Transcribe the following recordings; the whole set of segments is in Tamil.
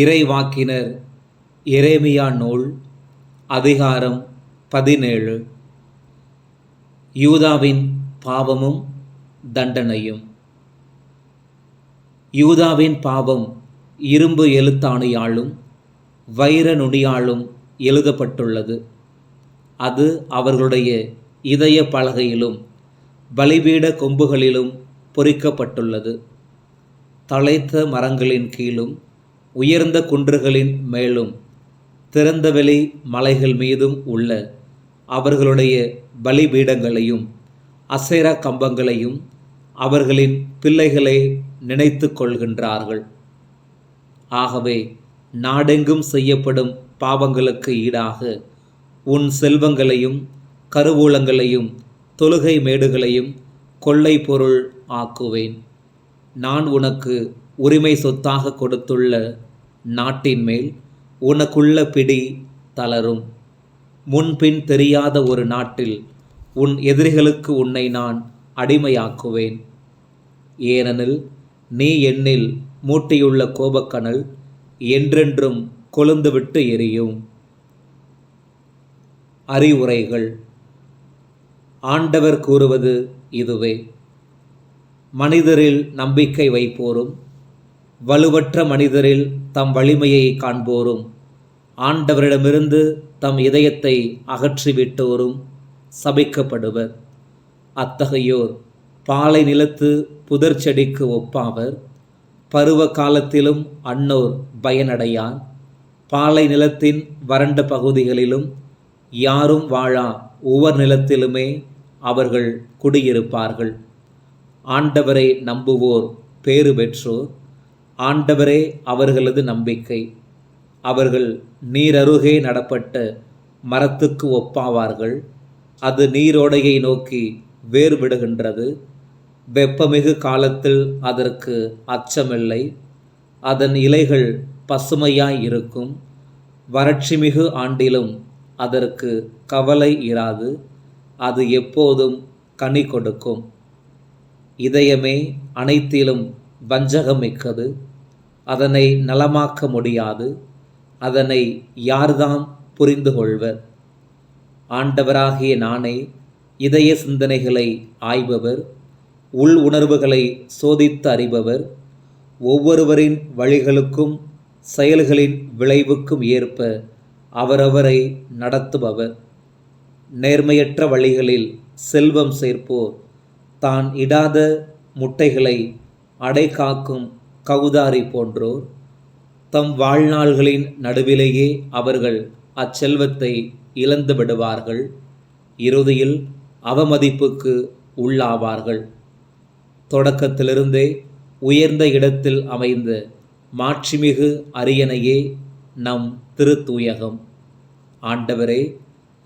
இறைவாக்கினர் எரேமியா நூல் அதிகாரம் 17. யூதாவின் பாவமும் தண்டனையும். யூதாவின் பாவம் இரும்பு எழுத்தாணியாலும் வைர நுனியாலும் எழுதப்பட்டுள்ளது. அது அவர்களுடைய இதய பலகையிலும் பலிபீட கொம்புகளிலும் பொறிக்கப்பட்டுள்ளது. தழைத்த மரங்களின் கீழும் உயர்ந்த குன்றுகளின் மேலும் திறந்தவெளி மலைகள் மீதும் உள்ள அவர்களுடைய பலிபீடங்களையும் அசேரா கம்பங்களையும் அவர்களின் பிள்ளைகளை நினைத்து கொள்கின்றார்கள். ஆகவே நாடெங்கும் செய்யப்படும் பாவங்களுக்கு ஈடாக உன் செல்வங்களையும் கருவூலங்களையும் தொழுகை மேடுகளையும் கொள்ளை பொருள் ஆக்குவேன். நான் உனக்கு உரிமை சொத்தாக கொடுத்துள்ள நாட்டின் மேல் உனக்குள்ள பிடி தளரும். முன்பின் தெரியாத ஒரு நாட்டில் உன் எதிரிகளுக்கு உன்னை நான் அடிமையாக்குவேன். ஏனெனில் நீ என்னில் மூட்டியுள்ள கோபக்கனல் என்றென்றும் கொழுந்துவிட்டு எரியும். அறிவுரைகள். ஆண்டவர் கூறுவது இதுவே: மனிதரில் நம்பிக்கை வைப்போரும் வலுவற்ற மனிதரில் தம் வலிமையை காண்போரும் ஆண்டவரிடமிருந்து தம் இதயத்தை அகற்றிவிட்டோரும் சபிக்கப்படுவர். அத்தகையோர் பாலை நிலத்து புதர் செடிக்கு ஒப்பாவர். பருவ காலத்திலும் அன்னோர் பயனடையார். பாலை நிலத்தின் வறண்ட பகுதிகளிலும் யாரும் வாழா உவர் நிலத்திலுமே அவர்கள் குடியிருப்பார்கள். ஆண்டவரை நம்புவோர் பேறு பெற்றோர். ஆண்டவரே அவர்களது நம்பிக்கை. அவர்கள் நீரருகே நடப்பட்ட மரத்துக்கு ஒப்பாவார்கள். அது நீரோடையை நோக்கி வேர் விடுகின்றது. வெப்பமிகு காலத்தில் அதற்கு அச்சமில்லை. அதன் இலைகள் பசுமையாய் இருக்கும். வறட்சிமிகு ஆண்டிலும் அதற்கு கவலை இராது. அது எப்போதும் கனி கொடுக்கும். இதயமே அனைத்திலும் வஞ்சகம் மிக்கது. அதனை நலமாக்க முடியாது. அதனை யார்தாம் புரிந்து கொள்வர்? ஆண்டவராகிய நானே இதய சிந்தனைகளை ஆய்பவர், உள் உணர்வுகளை சோதித்து அறிபவர், ஒவ்வொருவரின் வழிகளுக்கும் செயல்களின் விளைவுக்கும் ஏற்ப அவரவரை நடத்துபவர். நேர்மையற்ற வழிகளில் செல்வம் சேர்ப்போர் தான் இடாத முட்டைகளை அடைகாக்கும் கவுதாரி போன்றோர். தம் வாழ்நாள்களின் நடுவிலேயே அவர்கள் அச்செல்வத்தை இழந்து விடுவார்கள். இறுதியில் அவமதிப்புக்கு உள்ளாவார்கள். தொடக்கத்திலிருந்தே உயர்ந்த இடத்தில் அமைந்த மாட்சிமிகு அரியணையே நம் திருத்தூயகம். ஆண்டவரே,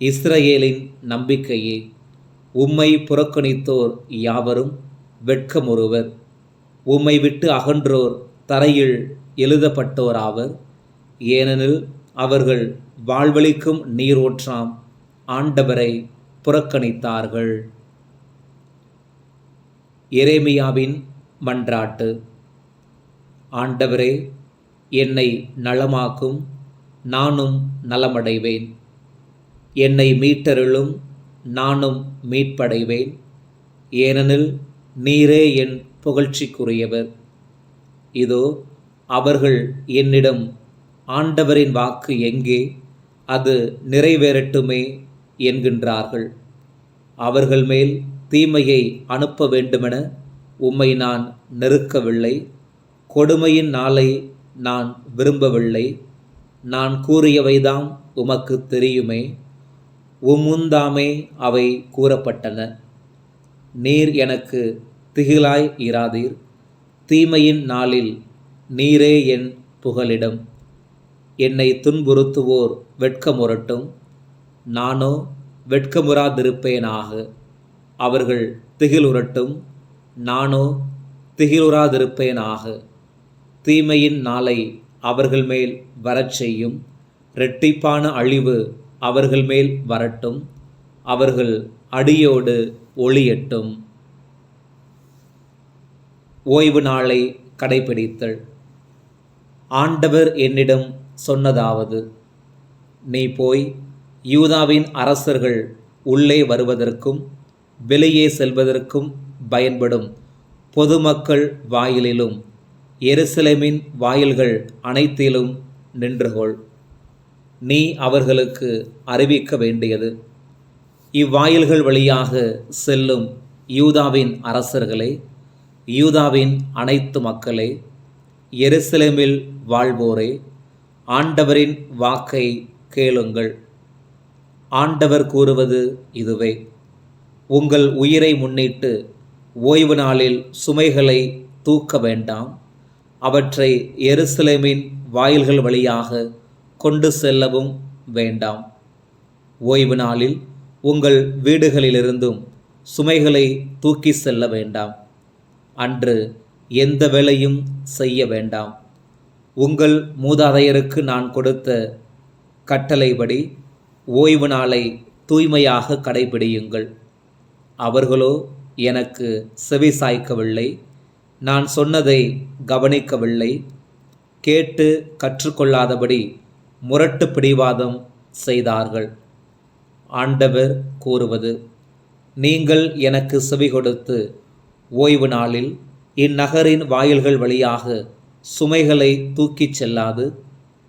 இஸ்ரவேலின் நம்பிக்கையே, உம்மை புறக்கணித்தோர் யாவரும் வெட்கமுறுவர். உம்மை விட்டு அகன்றோர் தரையில் எழுதப்பட்டோராவர். ஏனெனில் அவர்கள் வாழ்வளிக்கும் நீரோற்றாம் ஆண்டவரை புறக்கணித்தார்கள். எரேமியாவின் மன்றாட்டு. ஆண்டவரே, என்னை நலமாக்கும், நானும் நலமடைவேன். என்னை மீட்டருளும், நானும் மீட்படைவேன். ஏனெனில் நீரே என் புகழ்ச்சிக்குரியவர். இதோ அவர்கள் என்னிடம், ஆண்டவரின் வாக்கு எங்கே? அது நிறைவேறட்டுமே என்கின்றார்கள். அவர்கள் மேல் தீமையை அனுப்ப வேண்டுமென உம்மை நான் நெருக்கவில்லை. கொடுமையின் நாளை நான் விரும்பவில்லை. நான் கூறியவைதாம் உமக்கு தெரியுமே. உம்முந்தாமே அவை கூறப்பட்டன. நீர் எனக்கு திகிலாய் இராதீர். தீமையின் நாளில் நீரே என் புகலிடம். என்னை துன்புறுத்துவோர் வெட்கமுறட்டும், நானோ வெட்கமுறாதிருப்பேனாக. அவர்கள் திகிலுறட்டும், நானோ திகிலுறாதிருப்பேனாக. தீமையின் நாளை அவர்கள் மேல் வரச் செய்யும். இரட்டிப்பான அழிவு அவர்கள் மேல் வரட்டும். அவர்கள் அடியோடு ஒளியட்டும். ஓய்வு நாளை கடைபிடித்தல். ஆண்டவர் என்னிடம் சொன்னதாவது, நீ போய் யூதாவின் அரசர்கள் உள்ளே வருவதற்கும் வெளியே செல்வதற்கும் பயன்படும் பொதுமக்கள் வாயிலிலும் எருசலேமின் வாயில்கள் அனைத்திலும் நின்றுகொள். நீ அவர்களுக்கு அறிவிக்க வேண்டியது, இவ்வாயில்கள் வழியாக செல்லும் யூதாவின் அரசர்களே, யூதாவின் அனைத்து மக்களே, எருசலேமில் வாழ்வோரே, ஆண்டவரின் வாக்கை கேளுங்கள். ஆண்டவர் கூறுவது இதுவே, உங்கள் உயிரை முன்னிட்டு ஓய்வு நாளில் சுமைகளை தூக்க வேண்டாம், அவற்றை எருசலேமின் வாயில்கள் வழியாக கொண்டு செல்லவும் வேண்டாம். ஓய்வு நாளில் உங்கள் வீடுகளிலிருந்தும் சுமைகளை தூக்கி செல்ல வேண்டாம். அன்று எந்த வேலையும் செய்ய வேண்டாம். உங்கள் மூதாதையருக்கு நான் கொடுத்த கட்டளைப்படி ஓய்வு நாளை தூய்மையாக கடைபிடியுங்கள். அவர்களோ எனக்கு செவி சாய்க்கவில்லை, நான் சொன்னதை கவனிக்கவில்லை, கேட்டு கற்றுக்கொள்ளாதபடி முரட்டு பிடிவாதம் செய்தார்கள். ஆண்டவர் கூறுவது, நீங்கள் எனக்கு செவி கொடுத்து ஓய்வு நாளில் இந்நகரின் வாயில்கள் வழியாக சுமைகளை தூக்கிச் செல்லாது,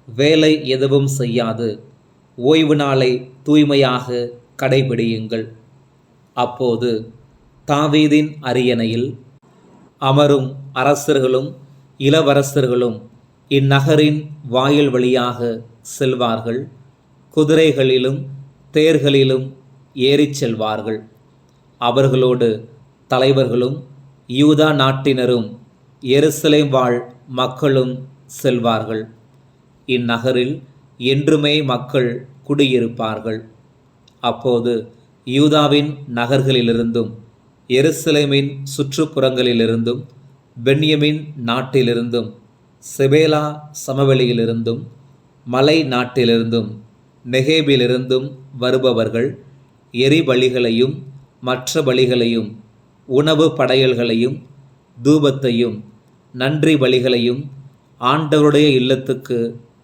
வேலை எதுவும் செய்யாது ஓய்வு நாளை தூய்மையாக கடைபிடியுங்கள். அப்போது தாவீதின் அரியணையில் அமரும் அரசர்களும் இளவரசர்களும் இந்நகரின் வாயில் வழியாக செல்வார்கள், குதிரைகளிலும் தேர்களிலும் ஏறிச் செல்வார்கள். அவர்களோடு தலைவர்களும் யூதா நாட்டினரும் எருசலேம் வாழ் மக்களும் செல்வார்கள். இந்நகரில் என்றுமே மக்கள் குடியிருப்பார்கள். அப்போது யூதாவின் நகர்களிலிருந்தும் எருசலேமின் சுற்றுப்புறங்களிலிருந்தும் பென்யமின் நாட்டிலிருந்தும் செபேலா சமவெளியிலிருந்தும் மலை நாட்டிலிருந்தும் நெகேபிலிருந்தும் வருபவர்கள் எரிபலிகளையும் மற்ற பலிகளையும் உணவு படையல்களையும் தூபத்தையும் நன்றி பலிகளையும் ஆண்டவருடைய இல்லத்துக்கு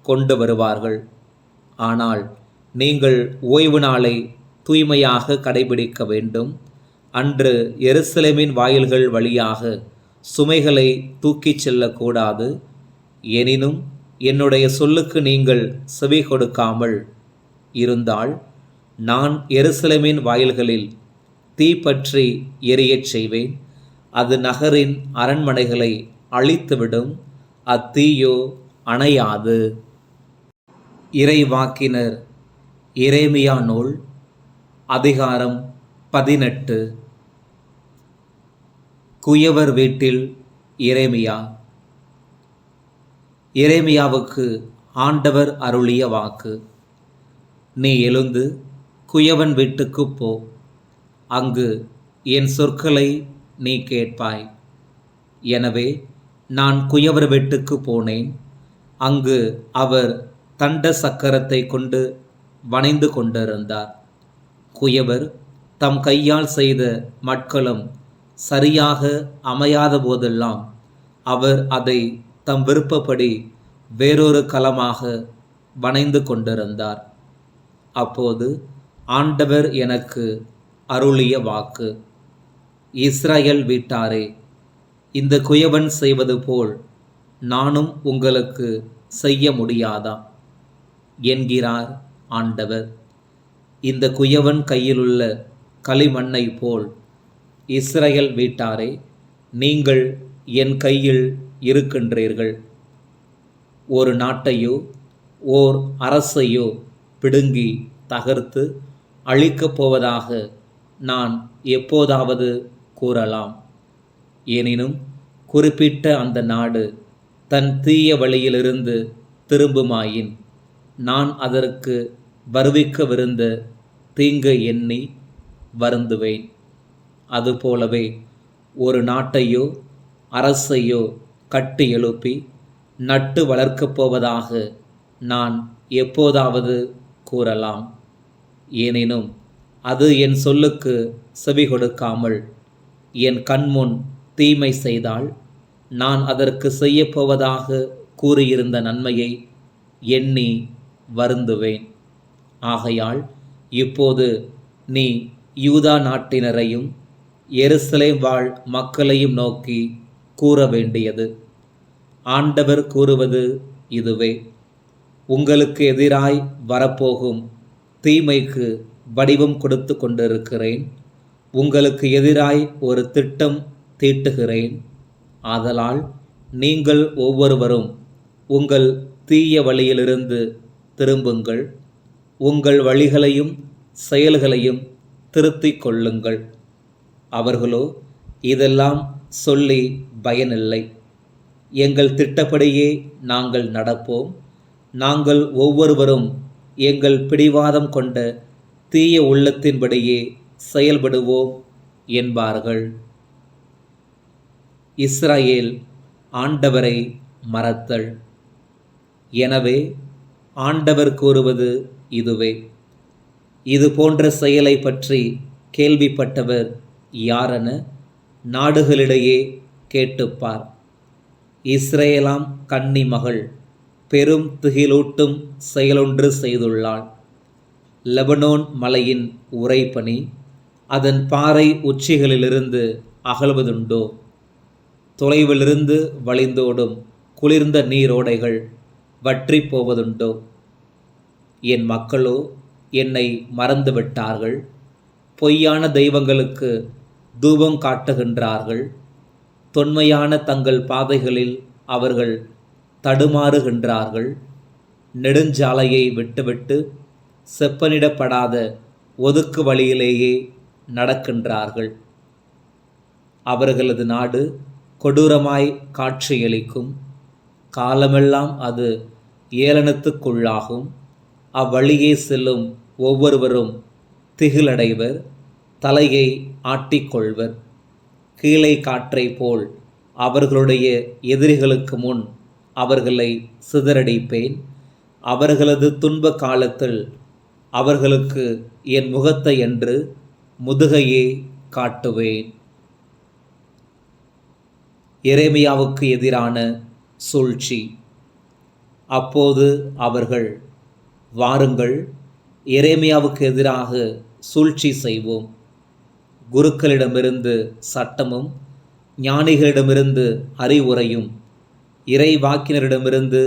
கொண்டு வருவார்கள். ஆனால் நீங்கள் ஓய்வு நாளை தூய்மையாக கடைபிடிக்க வேண்டும். அன்று எருசலேமின் வாயில்கள் வழியாக சுமைகளை தூக்கிச் செல்லக்கூடாது. எனினும் என்னுடைய சொல்லுக்கு நீங்கள் செவி கொடுக்காமல் இருந்தால் நான் எருசலேமின் வாயில்களில் தீப்பற்றி எரியச் செய்வேன். அது நகரின் அரண்மனைகளை அழித்துவிடும், அத்தீயோ அணையாது. இறைவாக்கினர் எரேமியா நூல் அதிகாரம் 18. குயவர் வீட்டில் எரேமியா. எரேமியாவுக்கு ஆண்டவர் அருளிய வாக்கு. நீ எழுந்து குயவன் வீட்டுக்குப் போ, அங்கு என் சொற்களை நீ கேட்பாய். எனவே நான் குயவர் வீட்டுக்கு போனேன். அங்கு அவர் தண்ட சக்கரத்தை கொண்டு வணைந்து கொண்டிருந்தார். குயவர் தம் கையால் செய்த மட்கலம் சரியாக அமையாத போதெல்லாம் அவர் அதை தம் விருப்பப்படி வேறொரு கலமாக வணைந்து கொண்டிருந்தார். அப்போது ஆண்டவர் எனக்கு அருளிய வாக்கு. இஸ்ரவேல் வீட்டாரே, இந்த குயவன் செய்வது போல் நானும் உங்களுக்கு செய்ய முடியாதா என்கிறார் ஆண்டவர். இந்த குயவன் கையிலுள்ள களிமண்ணை போல் இஸ்ரவேல் வீட்டாரே, நீங்கள் என் கையில் இருக்கின்றீர்கள். ஒரு நாட்டையோ ஓர் அரசையோ பிடுங்கி தகர்த்து அழிக்கப் போவதாக நான் எப்போதாவது கூறலாம். எனினும் குறிப்பிட்ட அந்த நாடு தன் தீய வழியிலிருந்து திரும்புமாயின் நான் அதற்கு வருவிக்கவிருந்த தீங்கை எண்ணி வருந்துவேன். அதுபோலவே ஒரு நாட்டையோ அரசையோ கட்டி எழுப்பி நட்டு வளர்க்கப் போவதாக நான் எப்போதாவது கூறலாம். எனினும் அது என் சொல்லுக்கு செவி கொடுக்காமல் என் கண்முன் தீமை செய்தால் நான் அதற்கு செய்யப்போவதாக கூறியிருந்த நன்மையை எண்ணி வருந்துவேன். ஆகையால் இப்போது நீ யூதா நாட்டினரையும் எருசலேம் வாழ் மக்களையும் நோக்கி கூற வேண்டியது, ஆண்டவர் கூறுவது இதுவே: உங்களுக்கு எதிராய் வரப்போகும் தீமைக்கு வடிவம் கொடுத்து கொண்டிருக்கிறேன். உங்களுக்கு எதிராய் ஒரு திட்டம் தீட்டுகிறேன். ஆதலால் நீங்கள் ஒவ்வொருவரும் உங்கள் தீய வழியிலிருந்து திரும்புங்கள். உங்கள் வழிகளையும் செயல்களையும் திருத்திக் கொள்ளுங்கள். அவர்களோ, இதெல்லாம் சொல்லி பயனில்லை. எங்கள் திட்டப்படியே நாங்கள் நடப்போம். நாங்கள் ஒவ்வொருவரும் எங்கள் பிடிவாதம் கொண்ட தீய உள்ளத்தின்படியே செயல்படுவோம் என்பார்கள். இஸ்ரவேல் ஆண்டவரை மறத்தல். எனவே ஆண்டவர் கூறுவது இதுவே: இது போன்ற செயலை பற்றி கேள்விப்பட்டவர் யாரென நாடுகளிடையே கேட்டுப்பார். இஸ்ரேலாம் கன்னி மகள் பெரும் திகிலூட்டும் செயலொன்று செய்துள்ளாள். லெபனோன் மலையின் உறைபனி அதன் பாறை உச்சிகளிலிருந்து அகழ்வதுண்டோ? தொலைவிலிருந்து வழிந்தோடும் குளிர்ந்த நீரோடைகள் வற்றி போவதுண்டோ? என் மக்களோ என்னை மறந்துவிட்டார்கள். பொய்யான தெய்வங்களுக்கு தூபம் காட்டுகின்றார்கள். தொன்மையான தங்கள் பாதைகளில் அவர்கள் தடுமாறுகின்றார்கள். நெடுஞ்சாலையை விட்டுவிட்டு செப்பனிடப்படாத ஒதுக்கு வழியிலேயே நடக்கின்றார்கள். அவர்களது நாடு கொடூரமாய் காட்சியளிக்கும். காலமெல்லாம் அது ஏளனத்துக்குள்ளாகும். அவ்வழியே செல்லும் ஒவ்வொருவரும் திகிலடைவர், தலையை ஆட்டிக்கொள்வர். கீழே காற்றை போல் அவர்களுடைய எதிரிகளுக்கு முன் அவர்களை சிதறடிப்பேன். அவர்களது துன்ப காலத்தில் அவர்களுக்கு என் முகத்தை என்று முதுகையே காட்டுவேன். எரேமியாவுக்கு எதிரான சூழ்ச்சி. அப்போது அவர்கள், வாருங்கள், எரேமியாவுக்கு எதிராக சூழ்ச்சி செய்வோம். குருக்களிடமிருந்து சட்டமும் ஞானிகளிடமிருந்து அறிவுரையும் இறைவாக்கினரிடமிருந்து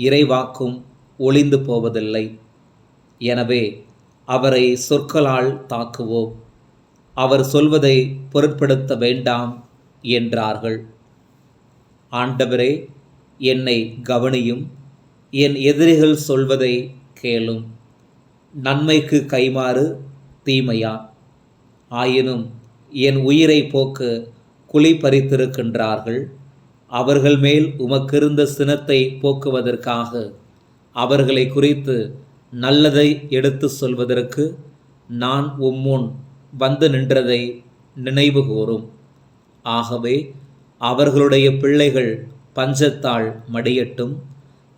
இறைவாக்கும் ஒளிந்து போவதில்லை. எனவே அவரை சொற்களால் தாக்குவோம். அவர் சொல்வதை பொருட்படுத்த வேண்டாம் என்றார்கள். ஆண்டவரே, என்னை கவனியும். என் எதிரிகள் சொல்வதை கேளும். நன்மைக்கு கைமாறு தீமையா? ஆயினும் என் உயிரை போக்க குழி பறித்திருக்கின்றார்கள். அவர்கள் மேல் உமக்கிருந்த சினத்தை போக்குவதற்காக அவர்களை குறித்து நல்லதை எடுத்து சொல்வதற்கு நான் உம்முன் வந்து நின்றதை நினைவு கூரும். ஆகவே அவர்களுடைய பிள்ளைகள் பஞ்சத்தால் மடியட்டும்.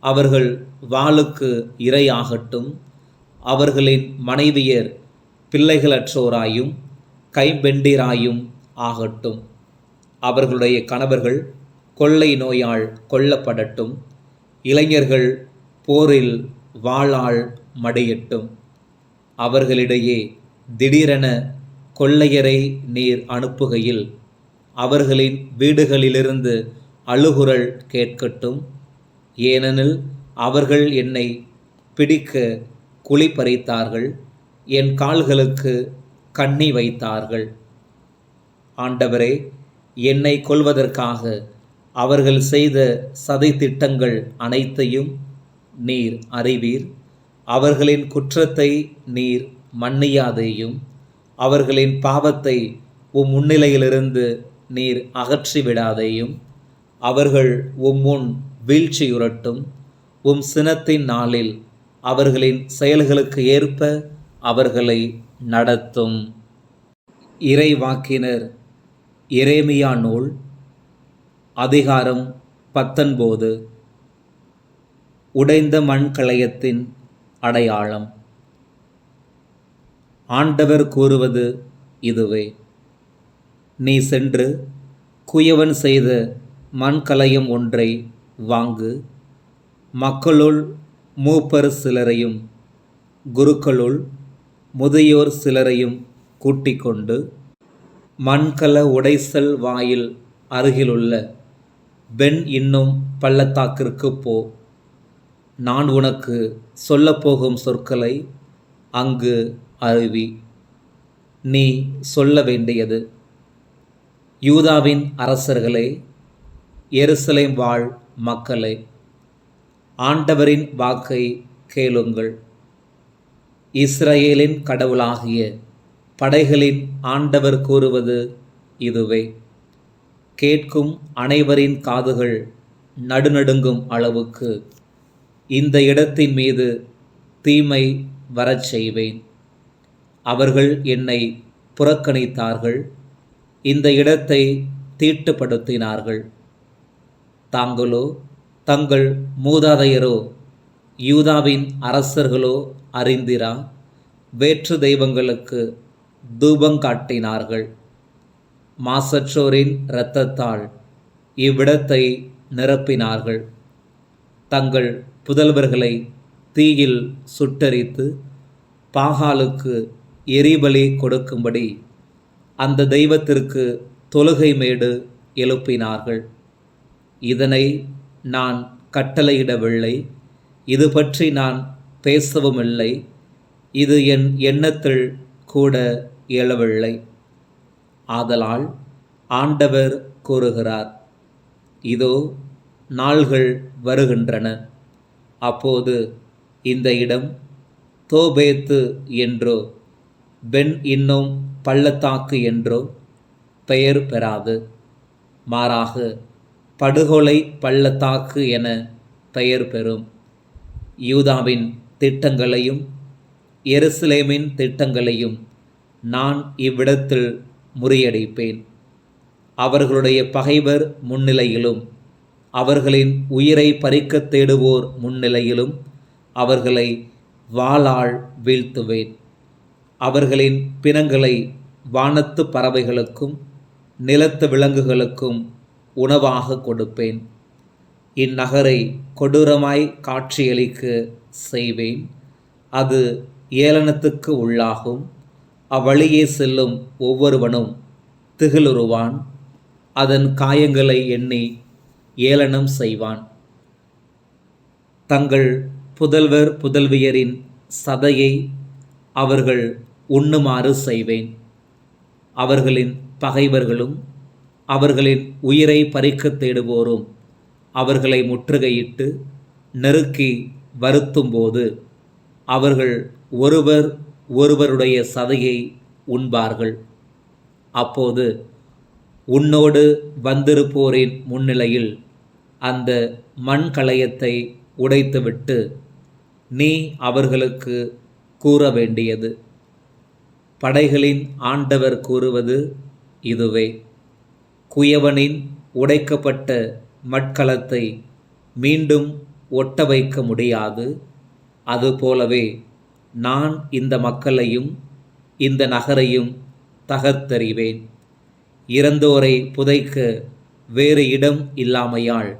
அவர்கள் வாளுக்கு இரையாகட்டும். அவர்களின் மனைவியர் பிள்ளைகளற்றோராயும் கைம்பெண்டிராயும் ஆகட்டும். அவர்களுடைய கணவர்கள் கொள்ளை நோயால் கொல்லப்படட்டும். இளைஞர்கள் போரில் வாளால் மடியட்டும். அவர்களிடையே திடீரென கொள்ளையரை நீர் அனுப்புகையில் அவர்களின் வீடுகளிலிருந்து அழுகுரல் கேட்கட்டும். ஏனெனில் அவர்கள் என்னை பிடிக்க குழி பறித்தார்கள், என் கால்களுக்கு கண்ணி வைத்தார்கள். ஆண்டவரே, என்னை கொல்வதற்காக அவர்கள் செய்த சதி திட்டங்கள் அனைத்தையும் நீர் அறிவீர். அவர்களின் குற்றத்தை நீர் மன்னியாதேயும். அவர்களின் பாவத்தை முன்னிலையிலிருந்து நீர் அகற்றிவிடாதேயும். அவர்கள் முன் வீழ்ச்சியுறட்டும். சினத்தின் நாளில் அவர்களின் செயல்களுக்கு ஏற்ப அவர்களை நடத்தும். இறைவாக்கினர் எரேமியா நூல், அதிகாரம் 19. உடைந்த மண்கலயத்தின் அடையாளம். ஆண்டவர் கூறுவது இதுவே: நீ சென்று குயவன் செய்த மண்கலயம் ஒன்றை வாங்கு. மக்களுள் மூப்பர் சிலரையும் குருக்களுள் முதியோர் சிலரையும் கூட்டிக் கொண்டு மண்கல உடைசல் வாயில் அருகிலுள்ள பென் இன்னும் பள்ளத்தாக்கிற்கு போ. நான் உனக்கு சொல்லப்போகும் சொற்களை அங்கு அறிவி. நீ சொல்ல வேண்டியது: யூதாவின் அரசர்களே, எருசலேம் வாழ் மக்களே, ஆண்டவரின் வாக்கை கேளுங்கள். இஸ்ரவேலின் கடவுளாகிய படைகளின் ஆண்டவர் கூறுவது இதுவே: கேட்கும் அனைவரின் காதுகள் நடுநடுங்கும் அளவுக்கு இந்த இடத்தின் மீது தீமை வரச் செய்வேன். அவர்கள் என்னை புறக்கணித்தார்கள், இந்த இடத்தை தீட்டுப்படுத்தினார்கள். தாங்களோ தங்கள் மூதாதையரோ யூதாவின் அரசர்களோ அறிந்திரா வேற்று தெய்வங்களுக்கு தூபங்காட்டினார்கள். மாசற்றோரின் இரத்தத்தால் இவ்விடத்தை நிரப்பினார்கள். தங்கள் புதல்வர்களை தீயில் சுட்டெரித்து பாகாலுக்கு எரிபலி கொடுக்கும்படி அந்த தெய்வத்திற்கு தொழுகை மேடு எழுப்பினார்கள். இதனை நான் கட்டளையிடவில்லை, இது பற்றி நான் பேசவும் இல்லை, இது என் எண்ணத்தில் கூட எழவில்லை. ஆதலால் ஆண்டவர் கூறுகிறார்: இதோ நாள்கள் வருகின்றன, அப்போது இந்த இடம் தோபேத்து என்றோ பென் இன்னும் பள்ளத்தாக்கு என்றோ பெயர் பெறாது, மாறாக படுகொலை பள்ளத்தாக்கு என பெயர் பெறும். யூதாவின் திட்டங்களையும் எருசலேமின் திட்டங்களையும் நான் இவ்விடத்தில் முறியடிப்பேன். அவர்களுடைய பகைவர் முன்னிலையிலும் அவர்களின் உயிரை பறிக்கத் தேடுவோர் முன்னிலையிலும் அவர்களை வாளால் வீழ்த்துவேன். அவர்களின் பிணங்களை வானத்து பறவைகளுக்கும் நிலத்து விலங்குகளுக்கும் உணவாக கொடுப்பேன். இந்நகரை கொடூரமாய் காட்சியளிக்க செய்வேன். அது ஏளனத்துக்கு உள்ளாகும். அவ்வழியே செல்லும் ஒவ்வொருவனும் திகிலுறுவான். அதன் காயங்களை எண்ணி ஏளனம் செய்வான். தங்கள் புதல்வர் புதல்வியரின் சதையை அவர்கள் உண்ணுமாறு செய்வேன். அவர்களின் பகைவர்களும் அவர்களின் உயிரை பறிக்கத் தேடுவோரும் அவர்களை முற்றுகையிட்டு நெருக்கி வருத்தும்போது அவர்கள் ஒருவர் ஒருவருடைய சதையை உண்பார்கள். அப்போது உன்னோடு வந்திருப்போரின் முன்னிலையில் அந்த மண்கலயத்தை உடைத்துவிட்டு நீ அவர்களுக்கு கூற வேண்டியது: படைகளின் ஆண்டவர் கூறுவது இதுவே: குயவனின் உடைக்கப்பட்ட மட்கலத்தை மீண்டும் ஒட்ட வைக்க முடியாது. அதுபோலவே நான் இந்த மக்களையும் இந்த நகரையும் தகர்த்தெறிவேன். இறந்தோரை புதைக்க வேறு இடம் இல்லாமையால்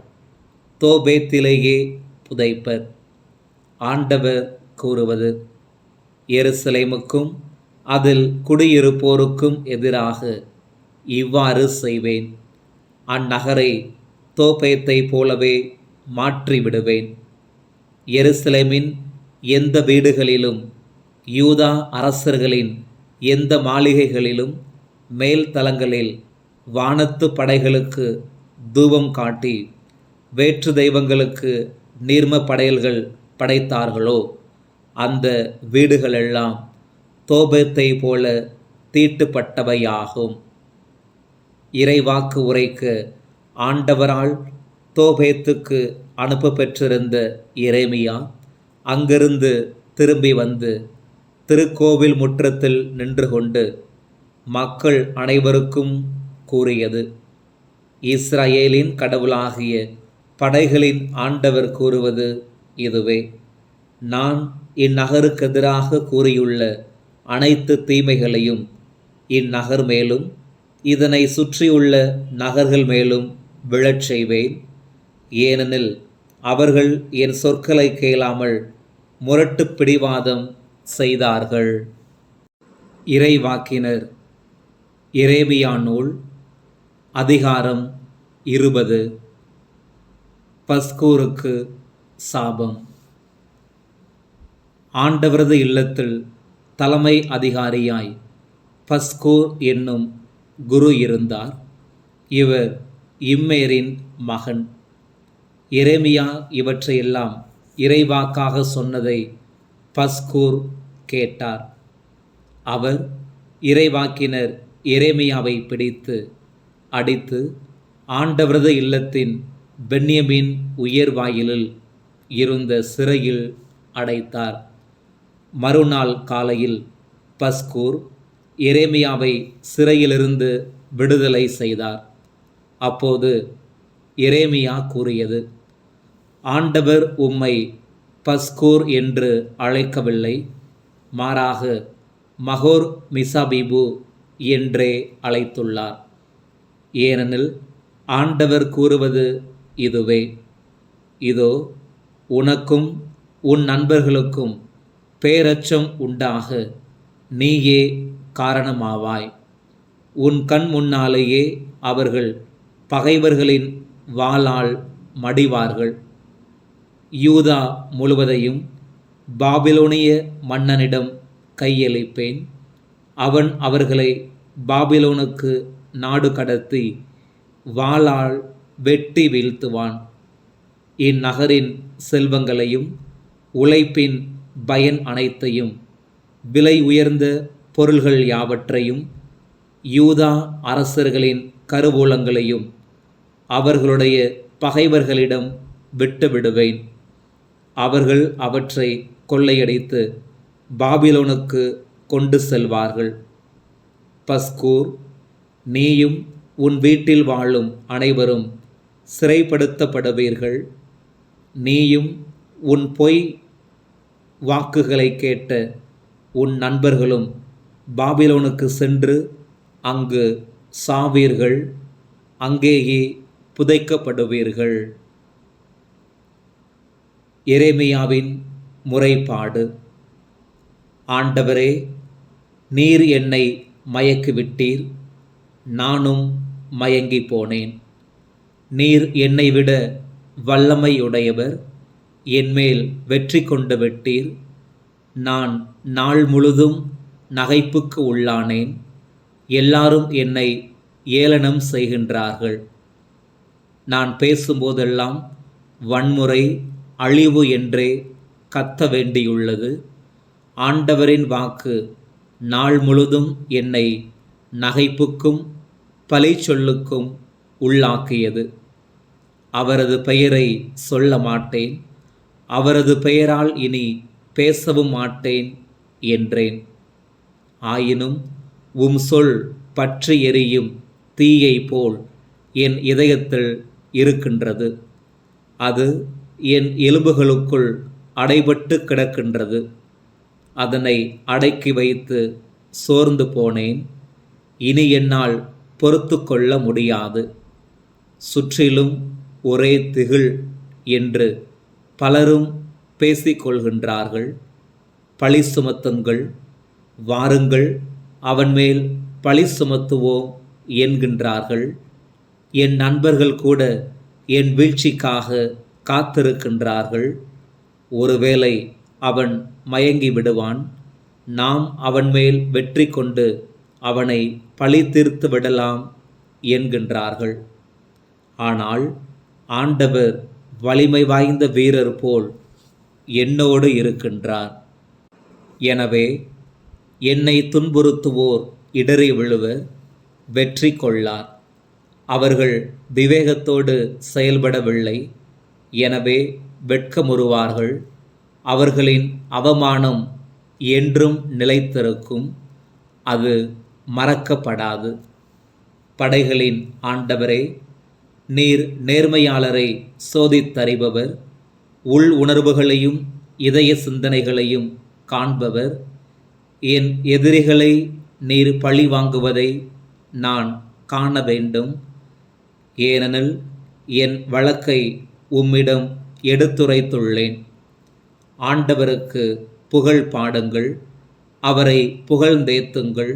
தோபேத்திலேயே புதைப்பர். ஆண்டவர் கூறுவது: எருசலேமுக்கும் அதில் குடியிருப்போருக்கும் எதிராக இவ்வாறு செய்வேன். அந்நகரை தோபேத்தை போலவே மாற்றிவிடுவேன். எருசலேமின் எந்த வீடுகளிலும் யூதா அரசர்களின் எந்த மாளிகைகளிலும் மேல் தளங்களில் வானத்து படைகளுக்கு தூபம் காட்டி வேற்று தெய்வங்களுக்கு நீர்ம படையல்கள் படைத்தார்களோ அந்த வீடுகளெல்லாம் தோபேத்தை போல தீட்டுப்பட்டவையாகும். இறைவாக்கு உரைக்க ஆண்டவரால் தோபேத்துக்கு அனுப்ப பெற்றிருந்த எரேமியா அங்கிருந்து திரும்பி வந்து திருக்கோவில் முற்றத்தில் நின்று கொண்டு மக்கள் அனைவருக்கும் கூறியது: இஸ்ரவேலின் கடவுளாகிய படைகளின் ஆண்டவர் கூறுவது இதுவே: நான் இந்நகருக்கெதிராக கூறியுள்ள அனைத்து தீமைகளையும் இந்நகர் மேலும் இதனை சுற்றியுள்ள நகர்கள் மேலும் விழச் செய்வேன். ஏனெனில் அவர்கள் என் சொற்களை கேளாமல் முரட்டு பிடிவாதம் செய்தார்கள். இறைவாக்கினர் எரேமியா நூல் அதிகாரம் 20. பஸ்கூருக்கு சாபம். ஆண்டவரது இல்லத்தில் தலைமை அதிகாரியாய் பஸ்கூர் என்னும் குரு இருந்தார். இவர் இம்மேரின் மகன். எரேமியா இவற்றையெல்லாம் இறைவாக்காக சொன்னதை பஸ்கூர் கேட்டார். அவர் இறைவாக்கினர் எரேமியாவை பிடித்து அடித்து ஆண்டவரது இல்லத்தின் பென்யமீன் உயர்வாயிலில் இருந்த சிறையில் அடைத்தார். மறுநாள் காலையில் பஸ்கூர் எரேமியாவை சிறையிலிருந்து விடுதலை செய்தார். அப்போது எரேமியா கூறியது: ஆண்டவர் உம்மை பஸ்கூர் என்று அழைக்கவில்லை, மாறாக மகோர் மிசாபிபு என்றே அழைத்துள்ளார். ஏனெனில் ஆண்டவர் கூறுவது இதுவே: இதோ, உனக்கும் உன் நண்பர்களுக்கும் பேரச்சம் உண்டாக நீயே காரணமாவாய். உன் கண் முன்னாலேயே அவர்கள் பகைவர்களின் வாளால் மடிவார்கள். யூதா முழுவதையும் பாபிலோனிய மன்னனிடம் கையளிப்பேன். அவன் அவர்களை பாபிலோனுக்கு நாடு கடத்தி வாளால் வெட்டி வீழ்த்துவான். இந்நகரின் செல்வங்களையும் உழைப்பின் பயன் அனைத்தையும், விலை உயர்ந்த பொருள்கள் யாவற்றையும், யூதா அரசர்களின் கருவூலங்களையும் அவர்களுடைய பகைவர்களிடம் விட்டுவிடுவேன். அவர்கள் அவற்றை கொள்ளையடித்து பாபிலோனுக்கு கொண்டு செல்வார்கள். பஸ்கூர், நீயும் உன் வீட்டில் வாழும் அனைவரும் சிறைப்படுத்தப்படுவீர்கள். நீயும் உன் பொய் வாக்குகளை கேட்ட உன் நண்பர்களும் பாபிலோனுக்கு சென்று அங்கு சாவீர்கள், அங்கேயே புதைக்கப்படுவீர்கள். எரேமியாவின் முறைப்பாடு. ஆண்டவரே, நீர் என்னை மயக்கிவிட்டீர், நானும் மயங்கி போனேன். நீர் என்னை விட வல்லமையுடையவர், என்மேல் வெற்றி கொண்டு விட்டீர். நான் நாள் முழுதும் நகைப்புக்கு உள்ளானேன். எல்லாரும் என்னை ஏளனம் செய்கின்றார்கள். நான் பேசும்போதெல்லாம் வன்முறை, அழிவு என்றே கத்த வேண்டியுள்ளது. ஆண்டவரின் வாக்கு நாள் முழுதும் என்னை நகைப்புக்கும் பழி சொல்லுக்கும் உள்ளாக்கியது. அவரது பெயரை சொல்ல மாட்டேன், அவரது பெயரால் இனி பேசவும் மாட்டேன் என்றேன். ஆயினும் உம் சொல் பற்றி எரியும் தீயை போல் என் இதயத்தில் இருக்கின்றது. அது என் எலும்புகளுக்குள் அடைபட்டு கிடக்கின்றது. அதனை அடக்கி வைத்து சோர்ந்து போனேன். இனி என்னால் பொறுத்து கொள்ள முடியாது. சுற்றிலும் ஒரே திகில் என்று பலரும் பேசிக்கொள்கின்றார்கள். பழி சுமத்துங்கள், வாருங்கள், அவன் மேல் பழி சுமத்துவோம் என்கின்றார்கள். என் நண்பர்கள் கூட என் வீழ்ச்சிக்காக காத்திருக்கின்றார்கள். ஒருவேளை அவன் மயங்கி விடுவான், நாம் அவன் மேல் வெற்றி கொண்டு அவனை பழி தீர்த்து விடலாம் என்கின்றார்கள். ஆனால் ஆண்டவர் வலிமை வாய்ந்த வீரர் போல் என்னோடு இருக்கின்றார். எனவே என்னை துன்புறுத்துவோர் இடறி விழுவர், வெற்றி கொள்ளார். அவர்கள் விவேகத்தோடு செயல்படவில்லை, எனவே வெட்கமுறுவார்கள். அவர்களின் அவமானம் என்றும் நிலைத்திருக்கும், அது மறக்கப்படாது. படைகளின் ஆண்டவரே, நீர் நேர்மையாளரை சோதித்தறிபவர், உள் உணர்வுகளையும் இதய சிந்தனைகளையும் காண்பவர். என் எதிரிகளை நீர் பழி வாங்குவதை நான் காண வேண்டும். ஏனெனில் என் வழக்கை உம்மிடம் எடுத்துரைத்துள்ளேன். ஆண்டவருக்கு புகழ் பாடுங்கள், அவரை புகழ்ந்தேத்துங்கள்.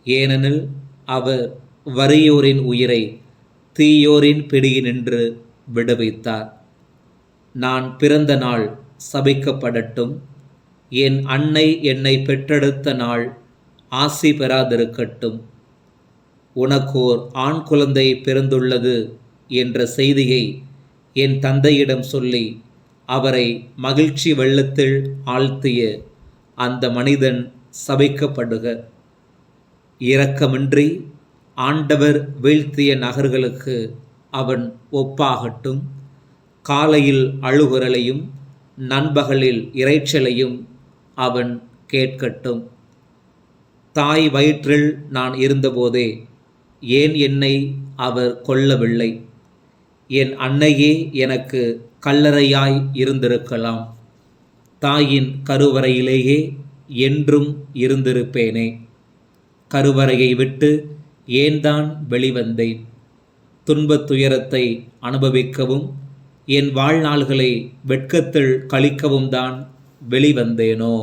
ஏனெனில் அவர் வறியோரின் உயிரை தீயோரின் பிடியினின்று விடுவித்தார். நான் பிறந்த நாள் சபிக்கப்படட்டும், என் அன்னை என்னை பெற்றெடுத்த நாள் ஆசி பெறாதிருக்கட்டும். உனக்கோர் ஆண் குழந்தை பிறந்துள்ளது என்ற செய்தியை என் தந்தையிடம் சொல்லி அவரை மகிழ்ச்சி வெள்ளத்தில் ஆழ்த்திய அந்த மனிதன் சபிக்கப்படுக. இரக்கமின்றி ஆண்டவர் வீழ்த்திய நகர்களுக்கு அவன் ஒப்பாகட்டும். காலையில் அழுகுரலையும் நண்பகலில் இரைச்சலையும் அவன் கேட்கட்டும். தாய் வயிற்றில் நான் இருந்தபோதே ஏன் என்னை அவர் கொல்லவில்லை? என் அன்னையே எனக்கு கல்லறையாய் இருந்திருக்கலாம். தாயின் கருவறையிலேயே என்றும் இருந்திருப்பேனே. கருவறையை விட்டு ஏன்தான் வெளிவந்தேன்? துன்பத் துயரத்தை அனுபவிக்கவும் என் வாழ்நாள்களை வெட்கத்தில் கழிக்கவும் தான் வெளிவந்தேனோ?